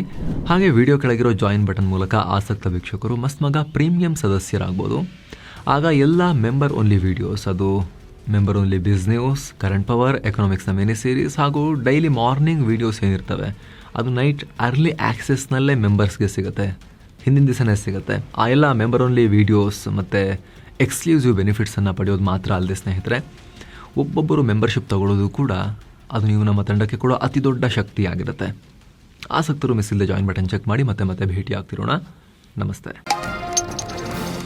ಹಾಗೆ ವಿಡಿಯೋ ಕೆಳಗಿರೋ ಜಾಯಿನ್ ಬಟನ್ ಮೂಲಕ ಆಸಕ್ತ ವೀಕ್ಷಕರು ಮಸ್ತ್ ಪ್ರೀಮಿಯಂ ಸದಸ್ಯರಾಗ್ಬೋದು. ಆಗ ಎಲ್ಲ ಮೆಂಬರ್ ಓನ್ಲಿ ವಿಡಿಯೋಸ್, ಅದು member only biz news, current power, ಎಕನಾಮಿಕ್ಸ್ನ ಮಿನಿ ಸೀರೀಸ್ ಹಾಗೂ ಡೈಲಿ ಮಾರ್ನಿಂಗ್ ವಿಡಿಯೋಸ್ ಏನಿರ್ತವೆ ಅದು ನೈಟ್ ಅರ್ಲಿ ಆಕ್ಸೆಸ್ನಲ್ಲೇ ಮೆಂಬರ್ಸ್ಗೆ ಸಿಗುತ್ತೆ, ಹಿಂದಿನ ದಿವಸನೇ ಸಿಗುತ್ತೆ. ಆ ಎಲ್ಲ ಮೆಂಬರ್ ಓನ್ಲಿ ವಿಡಿಯೋಸ್ ಮತ್ತು ಎಕ್ಸ್ಕ್ಲೂಸಿವ್ ಬೆನಿಫಿಟ್ಸನ್ನು ಪಡೆಯೋದು ಮಾತ್ರ ಅಲ್ಲದೆ ಸ್ನೇಹಿತರೆ, ಒಬ್ಬೊಬ್ಬರು ಮೆಂಬರ್ಶಿಪ್ ತಗೊಳ್ಳೋದು ಕೂಡ ಅದು ನೀವು ನಮ್ಮ ತಂಡಕ್ಕೆ ಕೂಡ ಅತಿ ದೊಡ್ಡ ಶಕ್ತಿಯಾಗಿರುತ್ತೆ. ಆಸಕ್ತರು ಮಿಸ್ ಇಲ್ಲದೆ ಜಾಯಿನ್ ಬಟನ್ ಚೆಕ್ ಮಾಡಿ ಮತ್ತೆ ಭೇಟಿ ಆಗ್ತಿರೋಣ. ನಮಸ್ತೆ.